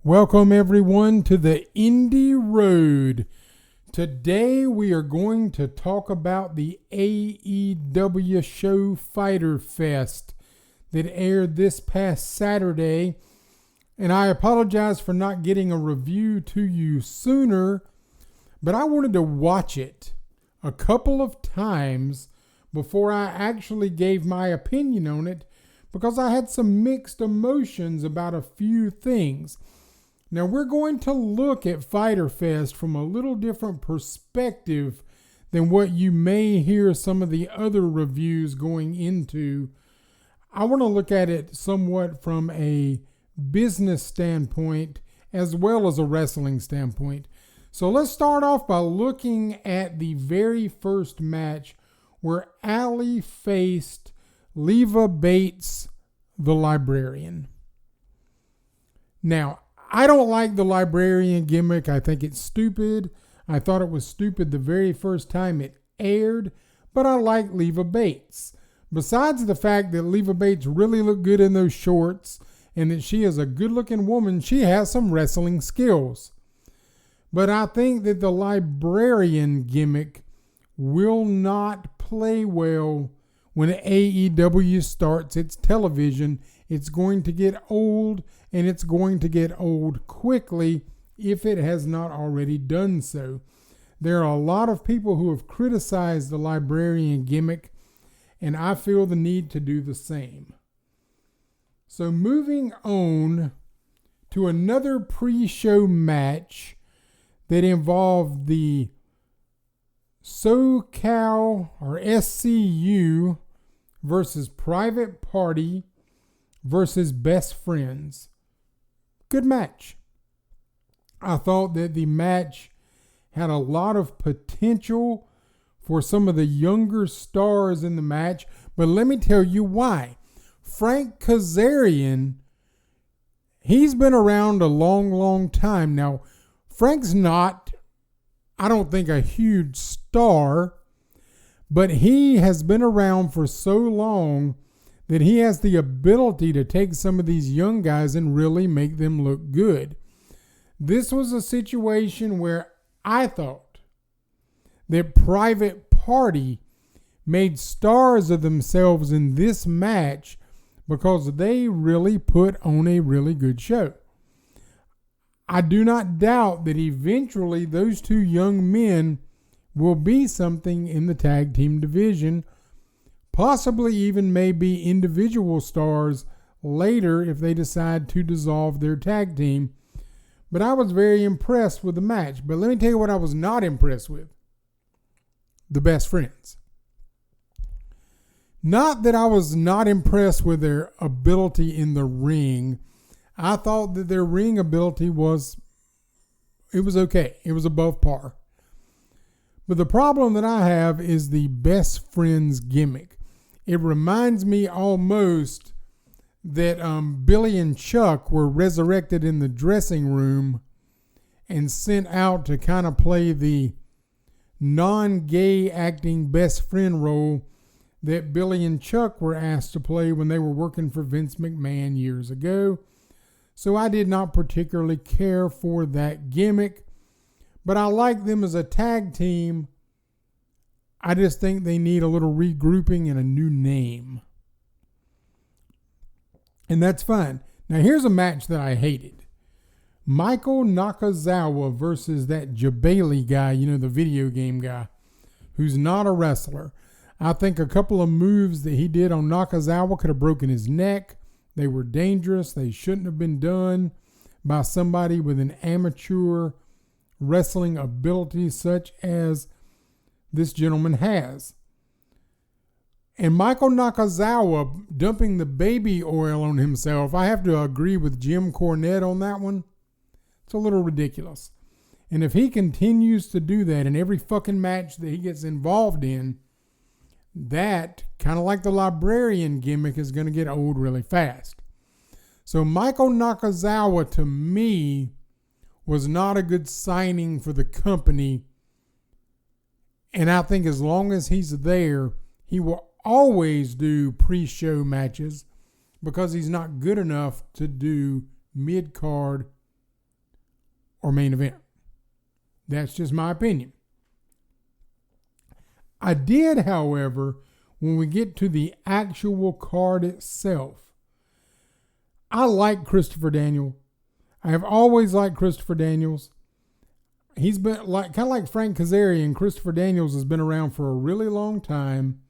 Welcome everyone to the Indie Road. Today we are going to talk about the AEW show Fyter Fest that aired this past Saturday. And I apologize for not getting a review to you sooner, but I wanted to watch it a couple of times before I actually gave my opinion on it because I had some mixed emotions about a few things. Now we're going to look at Fyter Fest from a little different perspective than what you may hear some of the other reviews going into. I want to look at it somewhat from a business standpoint as well as a wrestling standpoint. So let's start off by looking at the very first match where Allie faced Leva Bates, the librarian. Now, I don't like the librarian gimmick. I think it's stupid. I thought it was stupid the very first time it aired, but I like Leva Bates. Besides the fact that Leva Bates really looked good in those shorts and that she is a good-looking woman, she has some wrestling skills. But I think that the librarian gimmick will not play well when AEW starts its television. It's going to get old, and it's going to get old quickly if it has not already done so. There are a lot of people who have criticized the librarian gimmick, and I feel the need to do the same. So moving on to another pre-show match that involved the SoCal or SCU versus Private Party versus Best Friends. Good match. I thought that the match had a lot of potential for some of the younger stars in the match, but let me tell you why. Frank Kazarian, he's been around a long time. Now, Frank's not, I don't think, a huge star, but he has been around for so long that he has the ability to take some of these young guys and really make them look good. This was a situation where I thought that Private Party made stars of themselves in this match because they really put on a really good show. I do not doubt that eventually those two young men will be something in the tag team division, possibly even maybe individual stars later if they decide to dissolve their tag team. But I was very impressed with the match. But let me tell you what I was not impressed with. The Best Friends. Not that I was not impressed with their ability in the ring. I thought that their ring ability was okay. It was above par. But the problem that I have is the Best Friends gimmick. It reminds me almost that Billy and Chuck were resurrected in the dressing room and sent out to kind of play the non-gay acting best friend role that Billy and Chuck were asked to play when they were working for Vince McMahon years ago. So I did not particularly care for that gimmick, but I like them as a tag team. I just think they need a little regrouping and a new name. And that's fine. Now here's a match that I hated. Michael Nakazawa versus that Jabali guy, the video game guy, who's not a wrestler. I think a couple of moves that he did on Nakazawa could have broken his neck. They were dangerous. They shouldn't have been done by somebody with an amateur wrestling ability such as this gentleman has. And Michael Nakazawa dumping the baby oil on himself, I have to agree with Jim Cornette on that one. It's a little ridiculous. And if he continues to do that in every fucking match that he gets involved in, that, kind of like the librarian gimmick, is going to get old really fast. So Michael Nakazawa, to me, was not a good signing for the company. And I think as long as he's there, he will always do pre-show matches because he's not good enough to do mid-card or main event. That's just my opinion. I did, however, when we get to the actual card itself, I like Christopher Daniels. I have always liked Christopher Daniels. He's been kind of like Frank Kazarian. Christopher Daniels has been around for a really long time.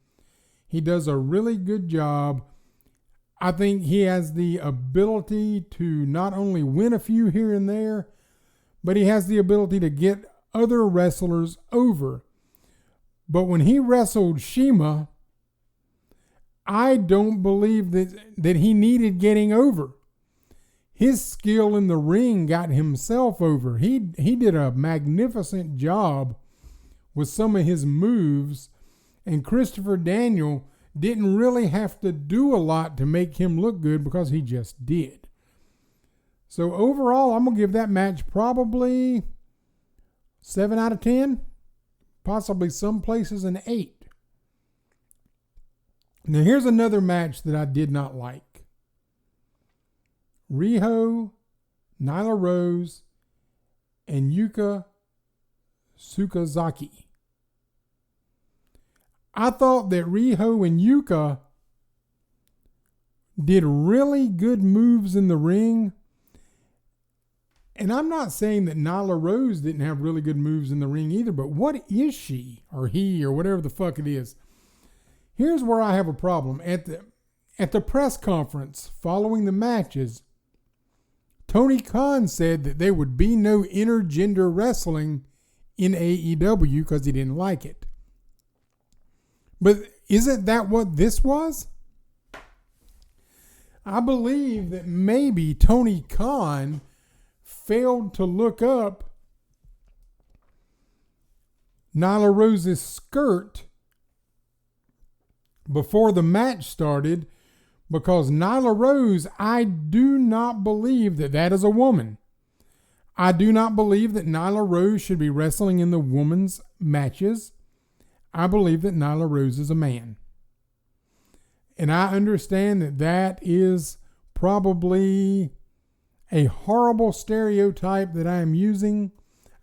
He does a really good job. I think he has the ability to not only win a few here and there, but he has the ability to get other wrestlers over. But when he wrestled Shima, I don't believe that he needed getting over. His skill in the ring got himself over. He did a magnificent job with some of his moves, and Christopher Daniels didn't really have to do a lot to make him look good because he just did. So overall, I'm going to give that match probably 7 out of 10, possibly some places an 8. Now here's another match that I did not like. Riho, Nyla Rose, and Yuka Sakazaki. I thought that Riho and Yuka did really good moves in the ring. And I'm not saying that Nyla Rose didn't have really good moves in the ring either, but what is she or he or whatever the fuck it is? Here's where I have a problem. At the press conference following the matches, Tony Khan said that there would be no intergender wrestling in AEW because he didn't like it. But isn't that what this was? I believe that maybe Tony Khan failed to look up Nyla Rose's skirt before the match started, because Nyla Rose, I do not believe that is a woman. I do not believe that Nyla Rose should be wrestling in the women's matches. I believe that Nyla Rose is a man. And I understand that is probably a horrible stereotype that I am using.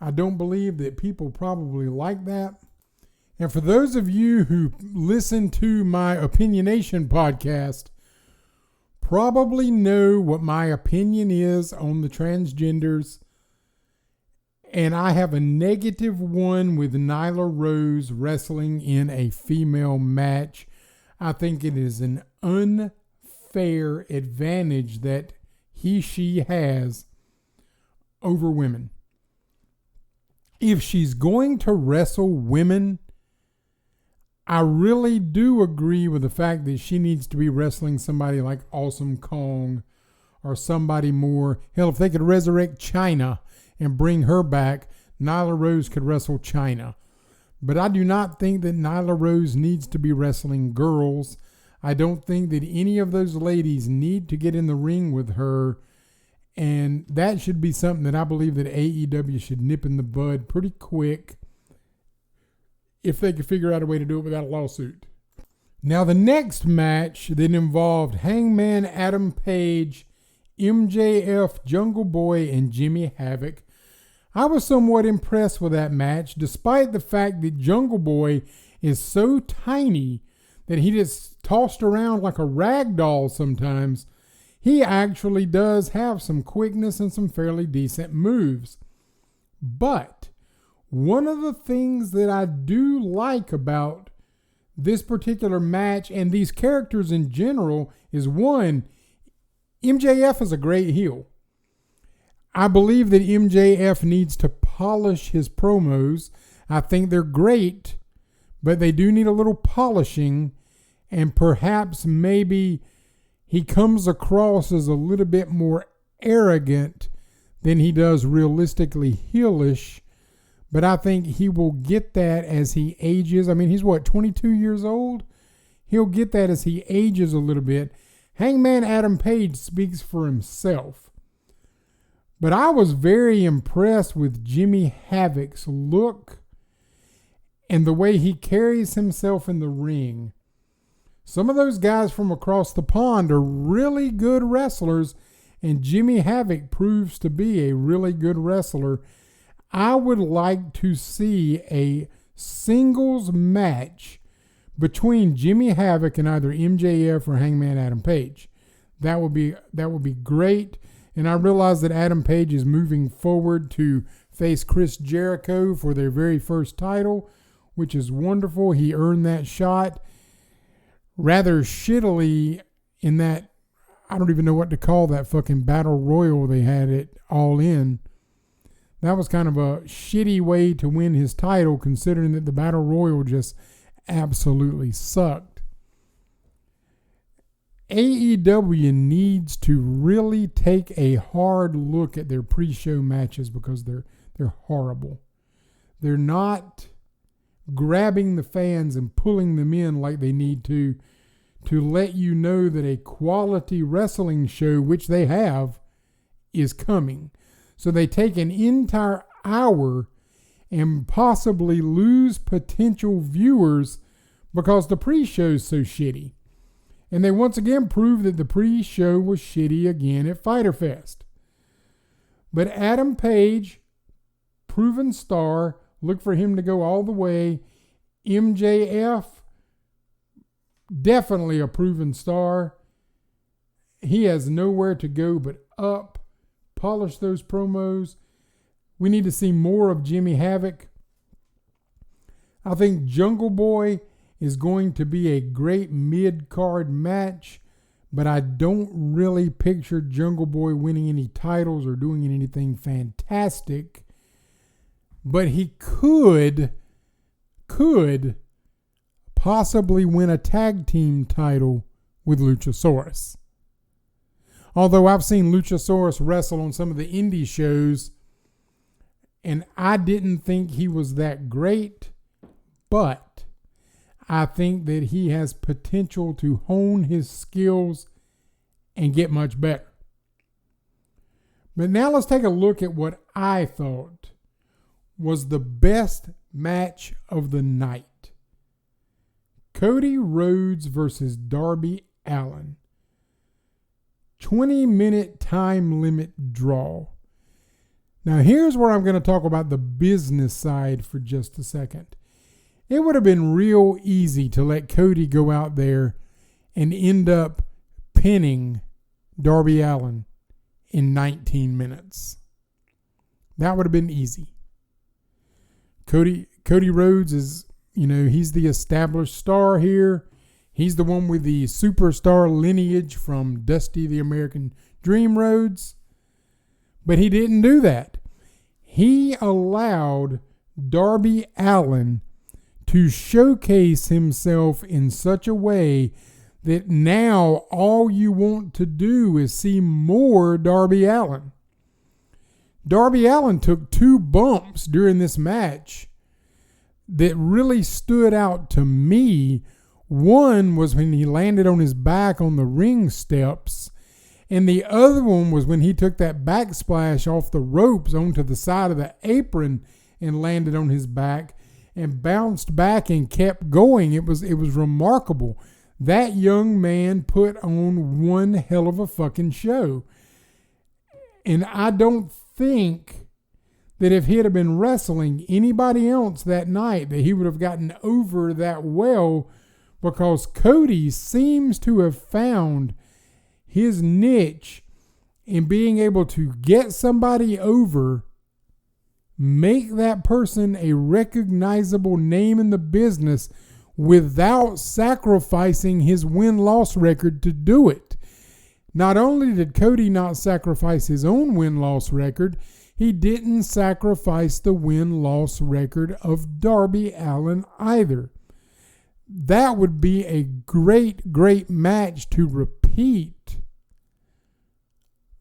I don't believe that people probably like that. And for those of you who listen to my Opinionation podcast, probably know what my opinion is on the transgenders. And I have a negative one with Nyla Rose wrestling in a female match. I think it is an unfair advantage that she has over women. If she's going to wrestle women, I really do agree with the fact that she needs to be wrestling somebody like Awesome Kong or somebody more. Hell, if they could resurrect China and bring her back, Nyla Rose could wrestle China. But I do not think that Nyla Rose needs to be wrestling girls. I don't think that any of those ladies need to get in the ring with her. And that should be something that I believe that AEW should nip in the bud pretty quick if they could figure out a way to do it without a lawsuit. Now, the next match that involved Hangman Adam Page, MJF, Jungle Boy, and Jimmy Havoc. I was somewhat impressed with that match, despite the fact that Jungle Boy is so tiny that he just tossed around like a rag doll sometimes. He actually does have some quickness and some fairly decent moves. But one of the things that I do like about this particular match and these characters in general is, one, MJF is a great heel. I believe that MJF needs to polish his promos. I think they're great, but they do need a little polishing, and perhaps maybe he comes across as a little bit more arrogant than he does realistically heelish. But I think he will get that as he ages. I mean, he's 22 years old? He'll get that as he ages a little bit. Hangman Adam Page speaks for himself. But I was very impressed with Jimmy Havoc's look and the way he carries himself in the ring. Some of those guys from across the pond are really good wrestlers, and Jimmy Havoc proves to be a really good wrestler, I would like to see a singles match between Jimmy Havoc and either MJF or Hangman Adam Page. That would be great. And I realize that Adam Page is moving forward to face Chris Jericho for their very first title, which is wonderful. He earned that shot rather shittily in that, I don't even know what to call that fucking battle royal they had it All In. That was kind of a shitty way to win his title, considering that the battle royal just absolutely sucked. AEW needs to really take a hard look at their pre-show matches because they're horrible. They're not grabbing the fans and pulling them in like they need to let you know that a quality wrestling show, which they have, is coming. So they take an entire hour and possibly lose potential viewers because the pre-show's so shitty. And they once again proved that the pre-show was shitty again at Fyter Fest. But Adam Page, proven star, look for him to go all the way. MJF, definitely a proven star. He has nowhere to go but up. Polish those promos. We need to see more of Jimmy Havoc. I think Jungle Boy is going to be a great mid-card match, but I don't really picture Jungle Boy winning any titles or doing anything fantastic. But he could possibly win a tag team title with Luchasaurus. Although I've seen Luchasaurus wrestle on some of the indie shows, and I didn't think he was that great, but I think that he has potential to hone his skills and get much better. But now let's take a look at what I thought was the best match of the night. Cody Rhodes versus Darby Allin. 20-minute time limit draw. Now here's where I'm going to talk about the business side for just a second. It would have been real easy to let Cody go out there and end up pinning Darby Allin in 19 minutes. That would have been easy. Cody Rhodes is, he's the established star here. He's the one with the superstar lineage from Dusty the American Dream Rhodes. But he didn't do that. He allowed Darby Allin to showcase himself in such a way that now all you want to do is see more Darby Allin. Darby Allin took 2 bumps during this match that really stood out to me. One was when he landed on his back on the ring steps, and the other one was when he took that backsplash off the ropes onto the side of the apron and landed on his back and bounced back and kept going. It was remarkable. That young man put on one hell of a fucking show. And I don't think that if he had been wrestling anybody else that night that he would have gotten over that well, because Cody seems to have found his niche in being able to get somebody over, make that person a recognizable name in the business without sacrificing his win-loss record to do it. Not only did Cody not sacrifice his own win-loss record, he didn't sacrifice the win-loss record of Darby Allin either. That would be a great, great match to repeat,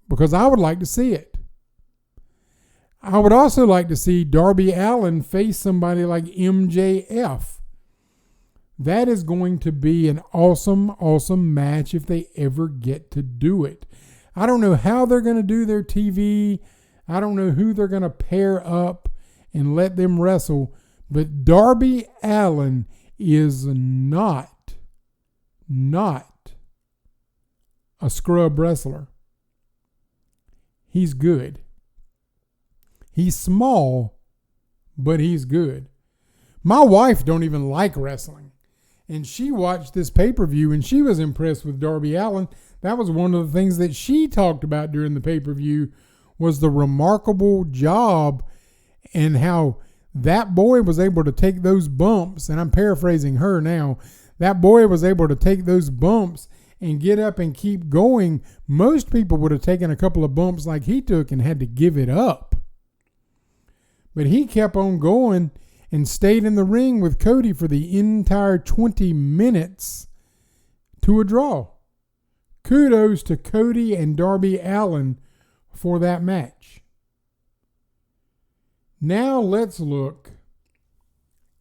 because I would like to see it. I would also like to see Darby Allin face somebody like MJF. That is going to be an awesome, awesome match if they ever get to do it. I don't know how they're going to do their TV. I don't know who they're going to pair up and let them wrestle. But Darby Allin is not a scrub wrestler. he's good. He's small, but he's good. My wife don't even like wrestling. And she watched this pay-per-view and she was impressed with Darby Allin. That was one of the things that she talked about during the pay-per-view, was the remarkable job and how that boy was able to take those bumps. And I'm paraphrasing her now. That boy was able to take those bumps and get up and keep going. Most people would have taken a couple of bumps like he took and had to give it up. But he kept on going and stayed in the ring with Cody for the entire 20 minutes to a draw. Kudos to Cody and Darby Allin for that match. Now let's look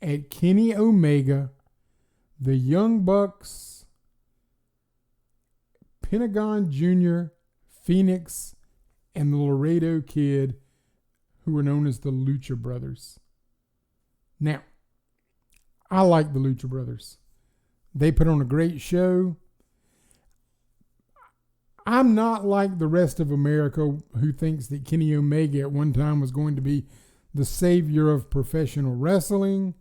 at Kenny Omega, the Young Bucks, Pentagon Jr., Phoenix, and the Laredo Kid, who are known as the Lucha Brothers. Now, I like the Lucha Brothers. They put on a great show. I'm not like the rest of America who thinks that Kenny Omega at one time was going to be the savior of professional wrestling.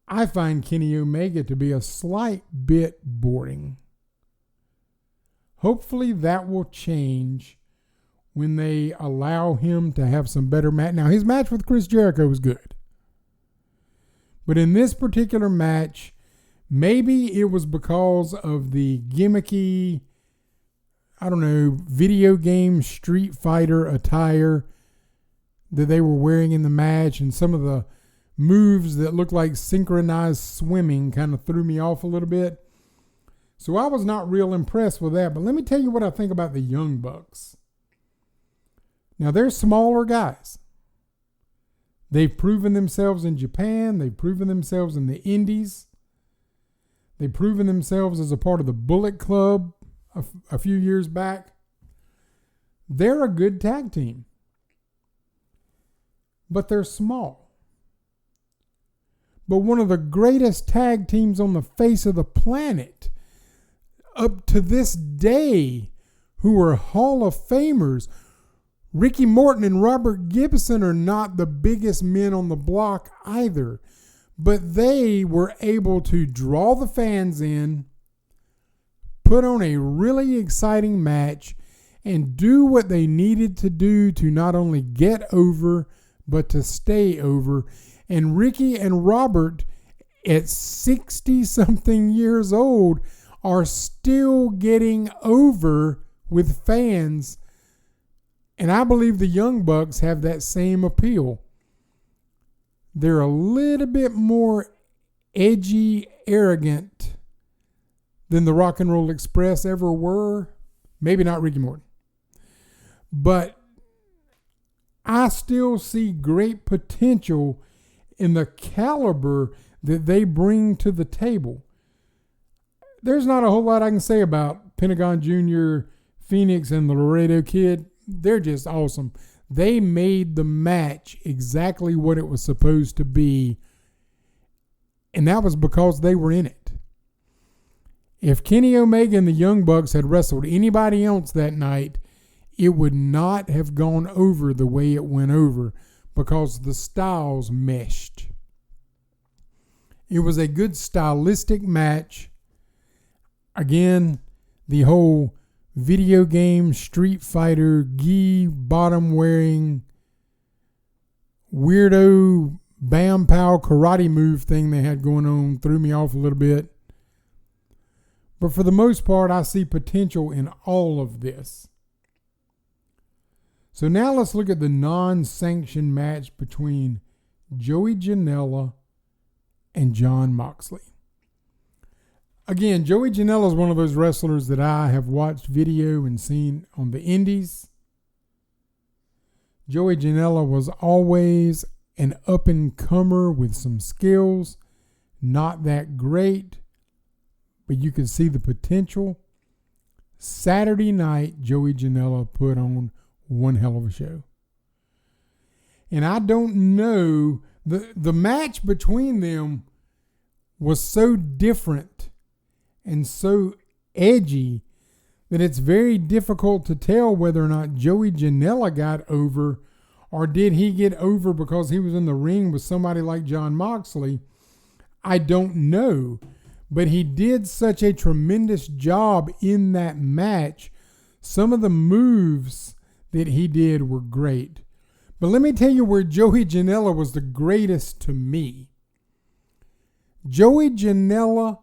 I find Kenny Omega to be a slight bit boring. Hopefully that will change when they allow him to have some better match. Now, his match with Chris Jericho was good. But in this particular match, maybe it was because of the gimmicky, I don't know, video game Street Fighter attire that they were wearing in the match, and some of the moves that looked like synchronized swimming kind of threw me off a little bit. So I was not real impressed with that. But let me tell you what I think about the Young Bucks. Now, they're smaller guys. They've proven themselves in Japan. They've proven themselves in the Indies. They've proven themselves as a part of the Bullet Club a few years back. They're a good tag team. But they're small. But one of the greatest tag teams on the face of the planet, up to this day, who are Hall of Famers. Ricky Morton and Robert Gibson are not the biggest men on the block either, but they were able to draw the fans in, put on a really exciting match, and do what they needed to do to not only get over, but to stay over. And Ricky and Robert, at 60-something years old, are still getting over with fans. And I believe the Young Bucks have that same appeal. They're a little bit more edgy, arrogant than the Rock and Roll Express ever were. Maybe not Ricky Morton. But I still see great potential in the caliber that they bring to the table. There's not a whole lot I can say about Pentagon Jr., Phoenix, and the Laredo Kid. They're just awesome. They made the match exactly what it was supposed to be, and that was because they were in it. If Kenny Omega and the Young Bucks had wrestled anybody else that night, it would not have gone over the way it went over because the styles meshed. It was a good stylistic match. Again, the whole video game Street Fighter gi bottom wearing weirdo bam pow karate move thing they had going on threw me off a little bit. But for the most part, I see potential in all of this. So now let's look at the non-sanctioned match between Joey Janela and Jon Moxley. Again, Joey Janela is one of those wrestlers that I have watched video and seen on the indies. Joey Janela was always an up-and-comer with some skills. Not that great, but you can see the potential. Saturday night, Joey Janela put on one hell of a show. And I don't know, the match between them was so different and so edgy that it's very difficult to tell whether or not Joey Janela got over, or did he get over because he was in the ring with somebody like Jon Moxley. I don't know, but he did such a tremendous job in that match. Some of the moves that he did were great. But let me tell you where Joey Janela was the greatest to me. Joey Janela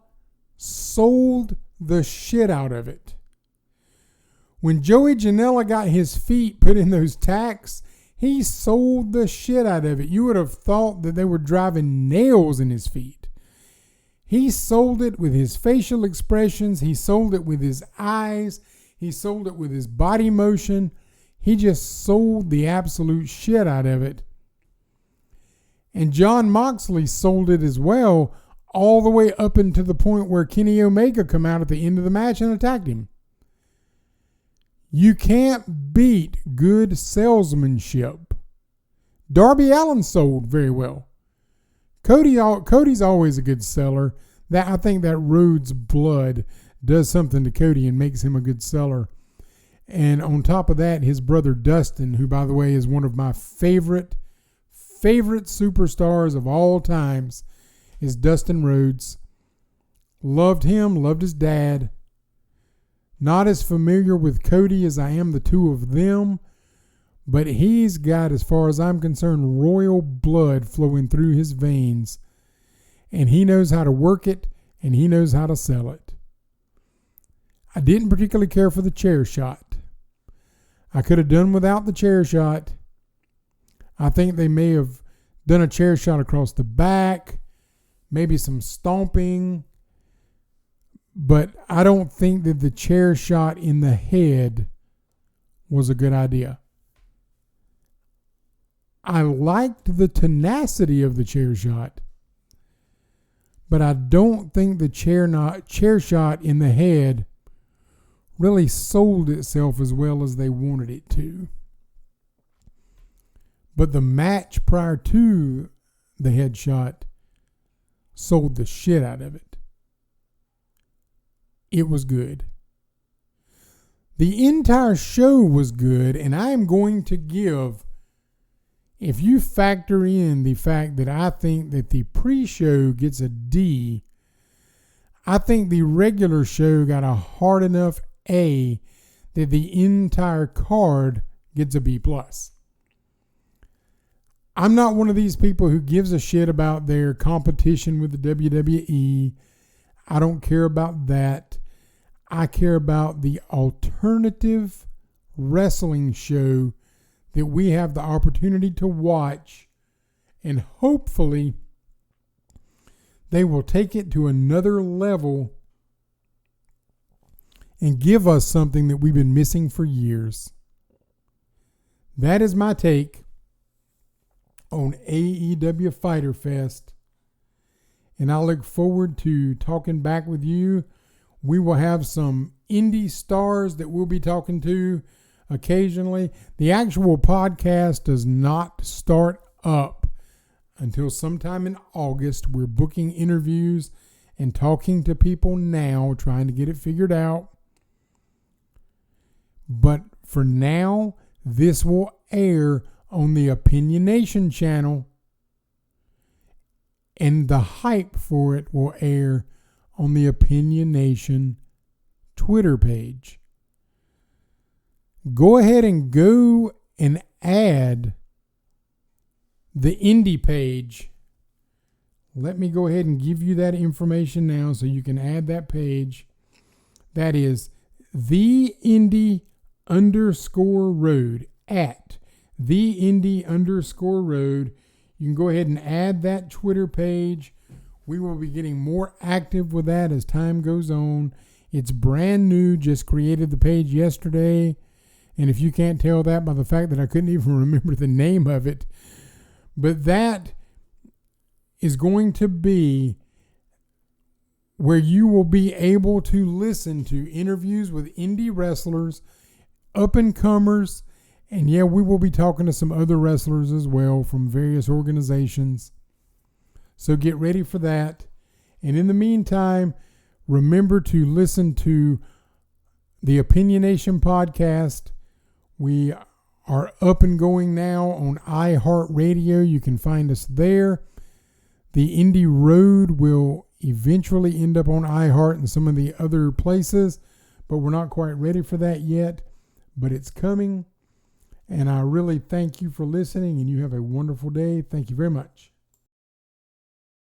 sold the shit out of it. When Joey Janela got his feet put in those tacks, he sold the shit out of it. You would have thought that they were driving nails in his feet. He sold it with his facial expressions. He sold it with his eyes. He sold it with his body motion. He just sold the absolute shit out of it. And Jon Moxley sold it as well, all the way up into the point where Kenny Omega come out at the end of the match and attacked him. You can't beat good salesmanship. Darby Allin sold very well. Cody's always a good seller. I think that Rhodes blood does something to Cody and makes him a good seller. And on top of that, his brother Dustin, who by the way is one of my favorite superstars of all times, is Dustin Rhodes. Loved him, loved his dad. Not as familiar with Cody as I am the two of them, but he's got, as far as I'm concerned, royal blood flowing through his veins. And he knows how to work it, and he knows how to sell it. I didn't particularly care for the chair shot. I could have done without the chair shot. I think they may have done a chair shot across the back, maybe some stomping, but I don't think that the chair shot in the head was a good idea. I liked the tenacity of the chair shot, but I don't think the chair shot in the head really sold itself as well as they wanted it to. But the match prior to the headshot sold the shit out of it. It was good. The entire show was good, and I am going to give, if you factor in the fact that I think that the pre-show gets a D, I think the regular show got a hard enough A that the entire card gets a B+. I'm not one of these people who gives a shit about their competition with the WWE. I don't care about that. I care about the alternative wrestling show that we have the opportunity to watch, and hopefully they will take it to another level and give us something that we've been missing for years. That is my take on AEW Fyter Fest, and I look forward to talking back with you. We will have some indie stars that we'll be talking to occasionally. The actual podcast does not start up until sometime in August. We're booking interviews and talking to people now, trying to get it figured out. But for now, this will air on the Opinion Nation channel, and the hype for it will air on the Opinion Nation Twitter page. Go ahead and go and add the indie page. Let me go ahead and give you that information now so you can add that page. That is the indie _road at the indie _road. You can go ahead and add that Twitter page. We will be getting more active with that as time goes on. It's brand new, just created the page yesterday. And if you can't tell that by the fact that I couldn't even remember the name of it, but that is going to be where you will be able to listen to interviews with indie wrestlers, up-and-comers, and yeah, we will be talking to some other wrestlers as well from various organizations. So get ready for that. And in the meantime, remember to listen to the Opinionation Podcast. We are up and going now on iHeartRadio. You can find us there. The Indie Road will eventually end up on iHeart and some of the other places, but we're not quite ready for that yet, but it's coming. And I really thank you for listening, and you have a wonderful day. Thank you very much.